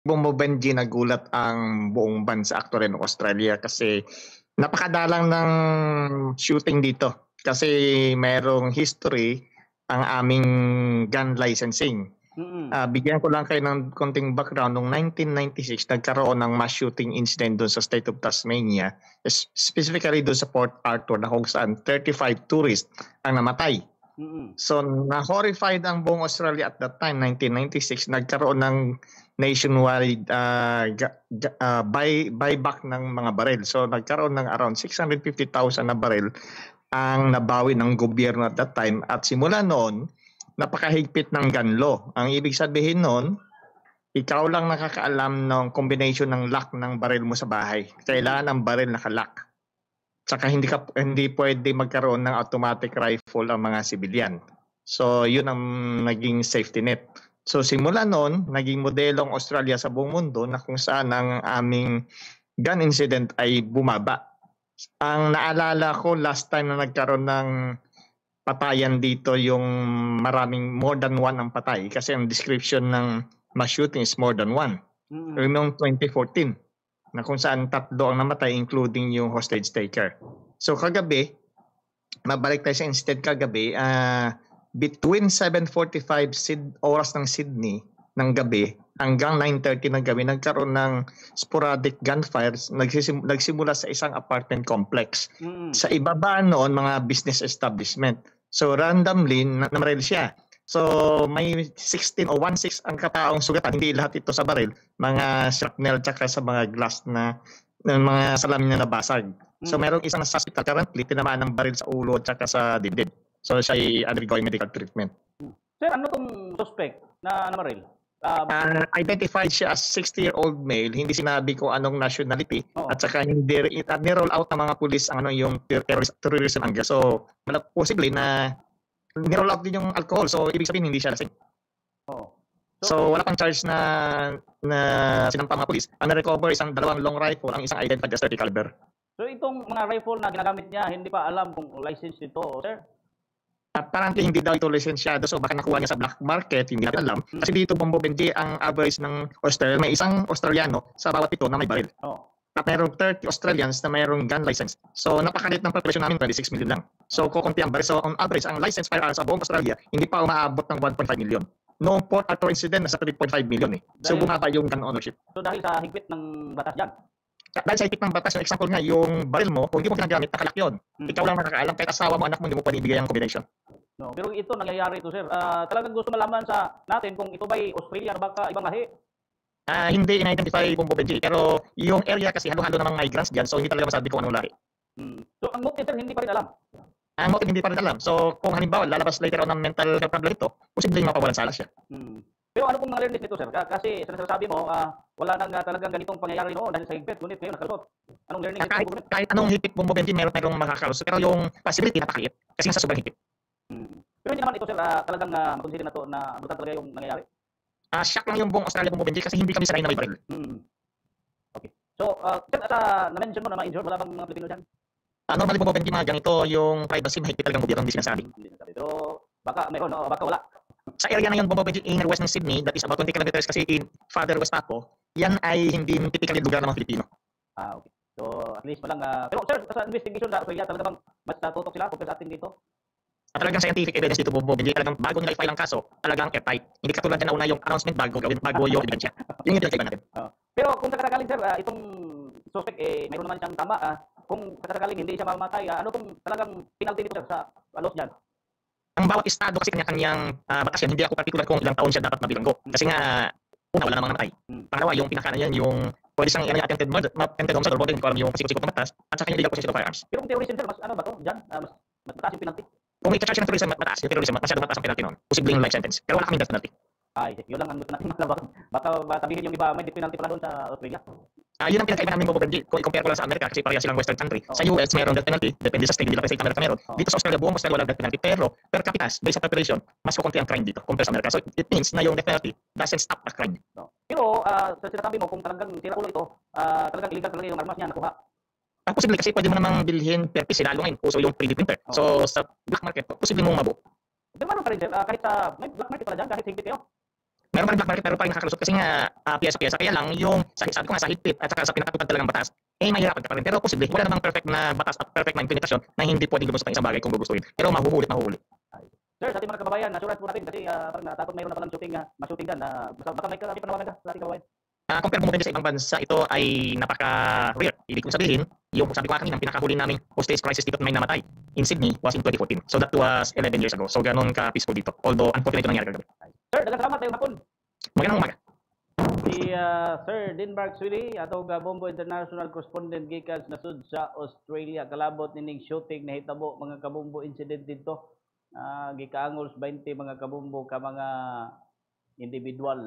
Bong Benji, nagulat ang buong bansa actually ng Australia kasi napakadalang ng shooting dito. Kasi merong history ang aming gun licensing. Bigyan ko lang kayo ng konting background. Noong 1996, nagkaroon ng mass shooting incident doon sa state of Tasmania, specifically doon sa Port Arthur na kung saan 35 tourists ang namatay. So na-horrified ang buong Australia at that time, 1996, nagkaroon ng nationwide buyback ng mga baril. So nagkaroon ng around 650,000 na baril ang nabawi ng gobyerno at that time. At simula noon, napakahigpit ng gun law. Ang ibig sabihin noon, ikaw lang nakakaalam ng combination ng lock ng baril mo sa bahay. Kailangan ang baril nakalock. Saka hindi pwede magkaroon ng automatic rifle ang mga civilian. So yun ang naging safety net. So simula noon, naging modelo ang Australia sa buong mundo na kung saan ang aming gun incident ay bumaba. Ang naalala ko last time na nagkaroon ng patayan dito, yung maraming more than one ang patay kasi ang description ng mass shooting is more than one. Noong 2014 na kung saan 3 ang namatay including yung hostage taker. So kagabi, mabalik tayo sa incident kagabi, between 7:45 oras ng Sydney ng gabi hanggang 9:30 ng gabi, nagkaroon ng sporadic gunfires, nagsimula sa isang apartment complex. Sa ibaba noon, mga business establishment. So randomly, namaril siya. So may 16 o 16 ang kataong sugatan, hindi lahat ito sa baril, mga shrapnel tsaka sa mga glass na mga salamin na nabasag. So merong isang suspect currently tinamaan ng baril sa ulo tsaka sa dibdib. So siya ay undergoing medical treatment. Sir, ano tong suspect na namaril? Identified siya as 60-year-old male, hindi sinabi ko anong nationality, at saka ni-roll out ng mga pulis ang yung terrorism angle. So possibly na ni-roll out din yung alcohol, so ibig sabihin hindi siya lasing. So wala pang charge na sinampang mga pulis. Ang na-recover isang 2 long rifle, ang isang identified as 30 caliber. So itong mga rifle na ginagamit niya, hindi pa alam kung license nito, sir? Apparently hindi daw ito lisensyado, so baka nakuha niya sa black market, hindi natin alam. Kasi dito, Bombo Benji, ang average ng Australia, may isang Australiano sa bawat 7 na may baril. At mayroong 30 Australians na mayroong gun license. So napakalit ng population namin, 26 million lang. So kukunti ang baril. So on average, ang license firearms sa buong Australia, hindi pa umaabot ng 1.5 million. Noong Port Arthur incident, nasa 3.5 million eh. So bumaba yung gun ownership. So dahil sa higpit ng batas dyan? Dahil sa higpit ng batas, yung example nga, yung baril mo, kung hindi mo ginagamit, nakalak yun. Ikaw lang nakakaalam, kahit asawa mo, anak mo, hindi mo pwede ibigay ang combination. No, pero ito nangyayari ito, sir. Talagang gusto malaman sa natin kung ito ba'y Australia o baka ibang lahi. Hindi in-identify Bombo Benji, pero yung area kasi halo-halo namang migrants dyan, so hindi talaga masabi kung anong lahi. So ang motive, sir, hindi pa rin alam? Ang motive hindi pa rin alam. So kung halimbawa lalabas later on ng mental health problem ito, posibleng mapawalan sala siya. Pero ano pong awareness nito, sir? Kasi sinasabi mo, wala nang talagang ganitong pangyayari noon dahil sa higpit, ngunit ngayon nakalusot. Anong learning nito? Kahit anong higpit Bombo Benji, merong makakalusot. Pero yung possibility napakaliit kasi nasa sobrang higpit. Pero hindi naman ito, sir, talagang makonsider na to na brutal talaga yung nangyayari? Shock lang yung buong Australia, Bombo Benji, kasi hindi kami sanay na may baril. Okay. So, sir, na-mention mo na ma-injured, wala bang mga Pilipino dyan? Normally, Bombo Benji, mga ganito, yung privacy, mahigpit talagang gobyerno, hindi sinasabi. Pero baka meron, o baka wala. Sa area na yun, Bombo Benji, inner west ng Sydney, that is about 20 kilometers kasi in farther west ako, yan ay hindi typically lugar ng mga Pilipino. Okay. So, at least walang... pero, sir, sa investigation sa Australia, talaga bang mas natutok sila kung sa atin dito? Talagang scientific evidence dito, Bombo Benji, talagang bago nila i-file ang kaso, talagang airtight. Hindi katulad na una yung announcement bago yung ebidensya. Yun yung pinagkaiba natin. Pero kung sakasakaling, sir, itong suspect, mayroon naman siyang tama, kung sakasakaling hindi siya mamamatay, ano pong talagang penalty dito, sir, sa laws dyan? Ang bawat estado kasi kanya-kanyang batas yan, hindi ako particular kung ilang taon siya dapat mabilanggo. Kasi nga, una, wala namang namatay. Pangalawa, yung pinaka na yan, yung pwede siyang attempted homicide or border, hindi ko alam yung pasikot-sikot ng batas, at saka yung illegal possession of firearms. Pero kung terrorism, sir, mas ano ba to? Dyan, mas mataas yung penalty? Kung ita-charge ng terrorism, mataas. Yung terrorism, masyado mataas ang penalty noon. Posibleng life sentence. Pero wala kaming death penalty. Yun lang ang gusto natin malaman. Baka sabihin yung iba, may death penalty pala doon sa Australia. Yun ang pinagkaiba namin, Bombo Benji. Kung i-compare ko lang sa Amerika, kasi pareha silang western country. Sa US, meron death penalty. Depende sa state, hindi lang sa Amerika meron. Dito sa Australia, buong Australia, walang death penalty. Pero, per capita, based sa population, mas kukunti ang crime dito compare sa Amerika. So, it means na yung death penalty doesn't stop the crime. Pero, sa sinasabi mo, kung talagang tira ulo ito, talagang illegal talaga yung armas niya nakuha. Posible kasi pwede mo namang bilhin per piece, lalo ngayon, uso yung 3D printer. So, sa black market, posible mong mabuo. Pero meron pa rin, sir, kahit sa may black market pala dyan, kahit higpit kayo. Meron pa rin black market pero pa rin nakakalusot kasi nga piyesa-piyesa. Kaya lang yung sabi ko nga sa higpit at saka sa pinakatupad talagang batas, mahirapan ka pa rin. Pero posible, wala namang perfect na batas at perfect na implementasyon na hindi pwedeng lumusot ang isang bagay kung gugustuhin. Pero mahuhuli. Sir, sa ating mga kababayan, assurance po natin kasi parang natakot mayroon na palang shooting, ma-shooting dyan. Baka may kapit panawagan ka sa ating kababayan. Compare mo din sa ibang bansa, ito ay napaka-rare. Ibig kong sabihin, yung sabi ko nga kanina, pinakahuli naming hostage crisis dito na may namatay in Sydney was in 2014. So that was 11 years ago. So ganun ka-peaceful dito. Although unfortunately ito nangyari kagabi. Sir, dagang salamat tayo hapon. Magandang umaga. Si Sir Dinbark Swili, atong Bombo International Correspondent gikan nasud sa Australia. Kalabot nining shooting na hitabo mga kabombo incident dito. Gikaangol 20 mga kabombo ka mga individual.